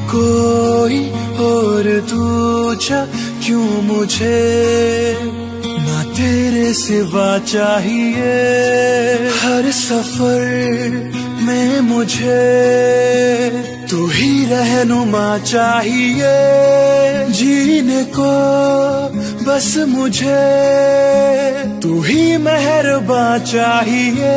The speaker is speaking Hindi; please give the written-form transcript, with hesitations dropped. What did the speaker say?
कोई और दूजा क्यों मुझे, ना तेरे सिवा चाहिए। हर सफर में मुझे तू ही रहनुमा चाहिए। जीने को बस मुझे तू ही मेहरबान चाहिए।